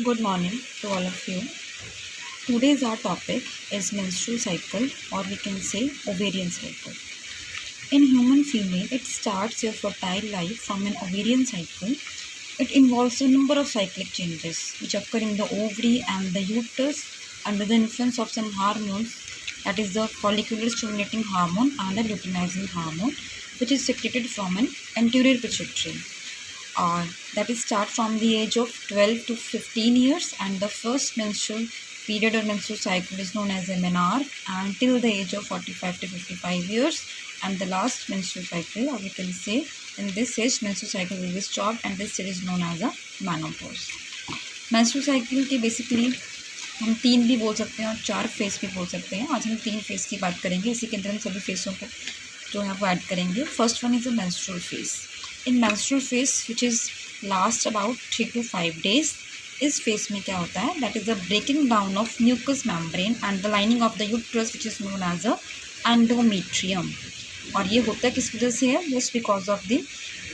Good morning to all of you. Today's our topic is menstrual cycle, or we can say ovarian cycle. In human female, it starts your fertile life from an ovarian cycle. It involves a number of cyclic changes which occur in the ovary and the uterus under the influence of some hormones, that is the follicular stimulating hormone and the luteinizing hormone, which is secreted from an anterior pituitary. That is start from the age of 12 to 15 years, and the first menstrual period or menstrual cycle is known as a menarche until the age of 45 to 55 years, and the last menstrual cycle, or we can say in this age menstrual cycle will be stopped, and this stage is known as a menopause. menstrual cycle के basically हम 3 भी बोल सकते हैं और 4 face भी बोल सकते हैं. आज हम 3 फेस की बात करेंगे. इसी के अंदर हम सभी फेसों को जो है वो ऐड करेंगे. First one is a menstrual phase. In menstrual phase which is last about 3 to 5 days, इस फेस में क्या होता है, that is the breaking down of mucus membrane and the lining of the uterus which is known as a endometrium. और ये होता है किस वजह से है, जस्ट बिकॉज ऑफ द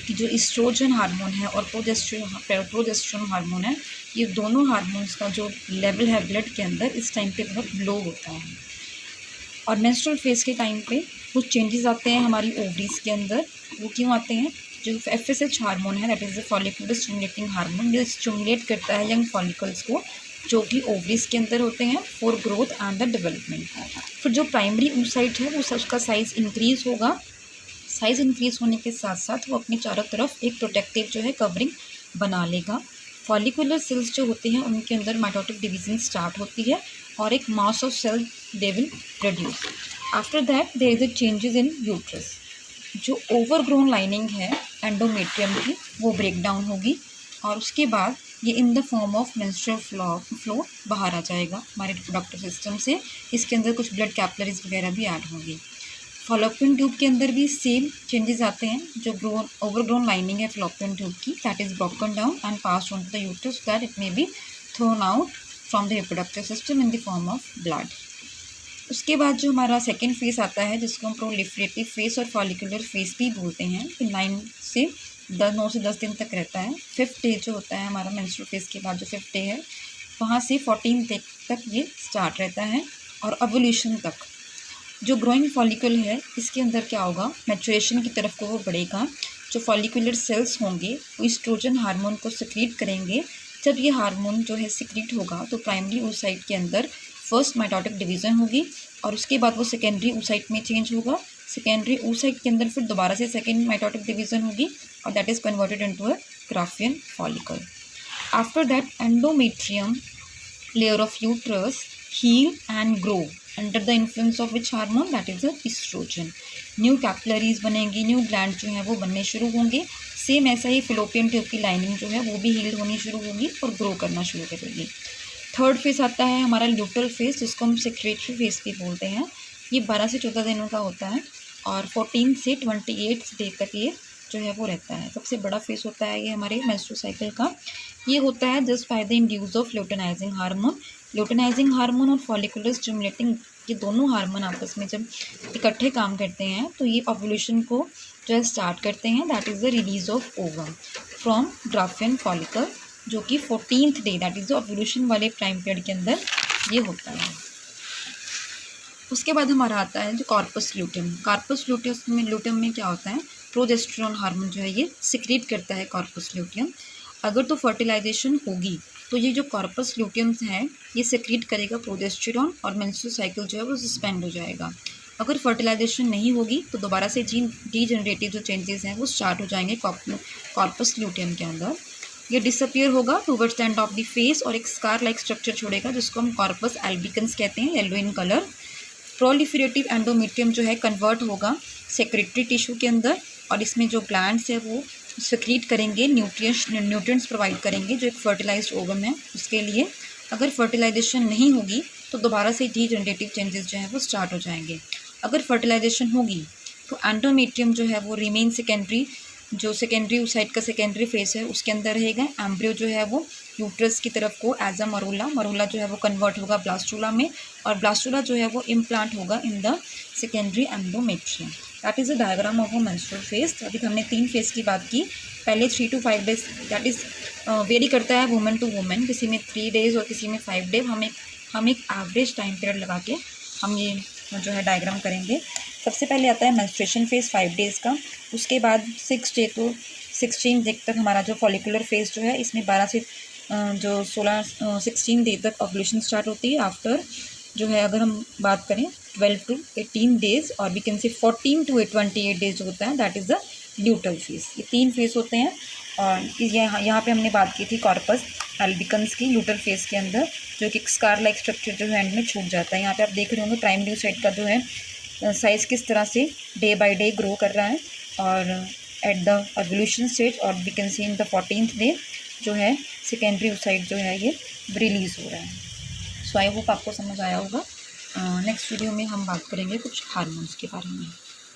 कि जो इस्ट्रोजन हार्मोन है और प्रोजेस्टेरोन हार्मोन है, ये दोनों हार्मोन्स का जो लेवल है ब्लड के अंदर इस टाइम पे बहुत लो होता है. और मेंस्ट्रुअल फेज के टाइम पे कुछ चेंजेस आते हैं हमारी ओवरीज के अंदर. वो क्यों आते हैं, जो FSH हार्मोन है, that is the follicular stimulating hormone, जो स्टिमुलेट करता है यंग फॉलिकल्स को जो कि ओवरीज के अंदर होते हैं for growth and the development. फिर जो प्राइमरी oocyte है वो उसका साइज़ इंक्रीज़ होगा. साइज़ इंक्रीज़ होने के साथ साथ वो अपने चारों तरफ एक प्रोटेक्टिव जो है कवरिंग बना लेगा. फॉलिकुलर सेल्स जो होते हैं उनके अंदर माइटोटिक डिवीजन स्टार्ट होती है और एक mass of cell they will produce. After that there is a changes in uterus. जो ओवरग्रोन लाइनिंग है एंडोमेट्रियम की वो ब्रेक डाउन होगी और उसके बाद ये in the form of menstrual flow बाहर आ जाएगा हमारे रिप्रोडक्टिव सिस्टम से. इसके अंदर कुछ ब्लड कैपिलरीज वगैरह भी ऐड होंगी. फॉलोपियन ट्यूब के अंदर भी सेम चेंजेस आते हैं. जो ओवरग्रोन लाइनिंग है फॉलोपियन ट्यूब की, that is broken down and passed on to the uterus that it may be thrown out from the reproductive system in the form of blood. उसके बाद जो हमारा second face आता है जिसको हम प्रोलिफरेटिव फेस और फॉलिकुलर फेस भी बोलते हैं. 9 से 10 दिन तक रहता है. 5th डे जो होता है हमारा मेंस्ट्रुअल फेस के बाद जो 5th डे है वहाँ से 14 डे तक ये स्टार्ट रहता है. और एवोल्यूशन तक जो ग्रोइंग फॉलिकल है इसके अंदर क्या होगा, मैचुरेशन की तरफ को वो बढ़ेगा. जो फॉलिकुलर सेल्स होंगे वो इस्ट्रोजन हार्मोन को सिक्रीट करेंगे. जब ये हार्मोन जो है सिक्रीट होगा तो प्राइमरी oocyte के अंदर फर्स्ट माइटोटिक डिवीज़न होगी और उसके बाद वो सेकेंडरी oocyte में चेंज होगा. सेकेंडरी oocyte के अंदर फिर दोबारा से सेकेंड माइटोटिक डिवीज़न होगी और that is converted into a graafian follicle. After that endometrium layer of uterus heal and grow under the influence of which hormone, that is the oestrogen. New capillaries बनेंगी, new gland जो हैं वो बनने शुरू होंगे. Same ऐसा ही fallopian tube की लाइनिंग जो है वो भी हील होनी शुरू होगी और ग्रो करना शुरू करेगी. थर्ड फेस आता है हमारा ल्यूटल फेस जिसको हम सेक्रेटरी फेस भी बोलते हैं. ये 12 से 14 दिनों का होता है और 14 से 28 डे तक ये जो है वो रहता है. सबसे बड़ा फेस होता है ये हमारे मेंस्ट्रुअल साइकिल का. ये होता है just by the induce of luteinizing hormone. Luteinizing hormone और फॉलिकुलर स्टिमुलेटिंग ये दोनों हार्मोन आपस में जब इकट्ठे काम करते हैं तो ये ओव्यूलेशन को जो है स्टार्ट करते हैं. That is the release of ovum from Graafian follicle जो कि 14th day that is the ovulation वाले टाइम पीरियड के अंदर ये होता है. उसके बाद हमारा आता है जो कॉर्पस ल्यूटियम. कॉर्पस ल्यूटियम में क्या होता है, प्रोजेस्टेरोन हार्मोन जो है ये सिक्रीट करता है कॉर्पस ल्यूटियम. अगर तो फर्टिलाइजेशन होगी तो ये जो कॉर्पस ल्यूटियम्स हैं ये सिक्रीट करेगा प्रोजेस्टेरोन और मेंस्ट्रुअल साइकिल जो है वो सस्पेंड हो जाएगा. अगर फर्टिलाइजेशन नहीं होगी तो दोबारा से डीजनरेटिव जो चेंजेस हैं वो स्टार्ट हो जाएंगे कॉर्पस ल्यूटियम के अंदर. ये डिसअपियर होगा towards the end of the face और एक स्कार लाइक स्ट्रक्चर छोड़ेगा जिसको हम कॉर्पस एल्बिकन्स कहते हैं, yellow in colour. Proliferative endometrium जो है कन्वर्ट होगा सेक्रेटरी टिश्यू के अंदर और इसमें जो ग्लैंड्स है वो सिक्रीट करेंगे, न्यूट्रिएंट्स प्रोवाइड करेंगे जो एक फर्टिलाइज्ड ओवम है उसके लिए. अगर फर्टिलाइजेशन नहीं होगी तो दोबारा से डीजनरेटिव चेंजेस जो है वो स्टार्ट हो जाएंगे. अगर फर्टिलाइजेशन होगी तो एंडोमेट्रियम जो है वो रिमेन सेकेंडरी, जो सेकेंडरी oocyte का सेकेंडरी फेस है उसके अंदर रहेगा. एम्ब्रियो जो है वो यूट्रस की तरफ को एज अ मरोला जो है वो कन्वर्ट होगा ब्लास्टुला में और ब्लास्टुला जो है वो इम्प्लांट होगा in the secondary endometrium. That is a diagram of a menstrual face. अभी हमने 3 फेस की बात की. पहले 3 to 5 days that is very करता है वुमेन टू वुमेन, किसी में 3 डेज़ और किसी में 5 डे। हम एक एवरेज टाइम पीरियड लगा के हम ये जो है डायग्राम करेंगे। सबसे पहले आता है मेंस्ट्रुएशन फेज़ 5 डेज़ का, उसके बाद 6 डे टू 16 डे तक हमारा जो फॉलिकुलर फेज़ जो है, इसमें 12 से जो 16 डे तक ओव्यूलेशन स्टार्ट होती है। आफ्टर जो है अगर हम बात करें 12 टू 18 डेज़ और we can say 14 to 28 days जो होता है, that is the luteal phase. ये 3 फेज़ होते हैं। और यहाँ पे हमने बात की थी कॉर्पस एल्बिकन्स की ल्यूटल फेज़ के अंदर, जो कि स्कार लाइक स्ट्रक्चर जो है एंड में छूट जाता है। यहाँ पे आप देख रहे होंगे प्राइमरी साइड का जो है साइज़ किस तरह से डे बाय डे ग्रो कर रहा है, और एट द एवोल्यूशन स्टेज और we can see in the 14th day जो है सेकेंडरी साइड जो है ये रिलीज़ हो रहा है। सो आई होप आपको समझ आया होगा। नेक्स्ट वीडियो में हम बात करेंगे कुछ हार्मोन्स के बारे में।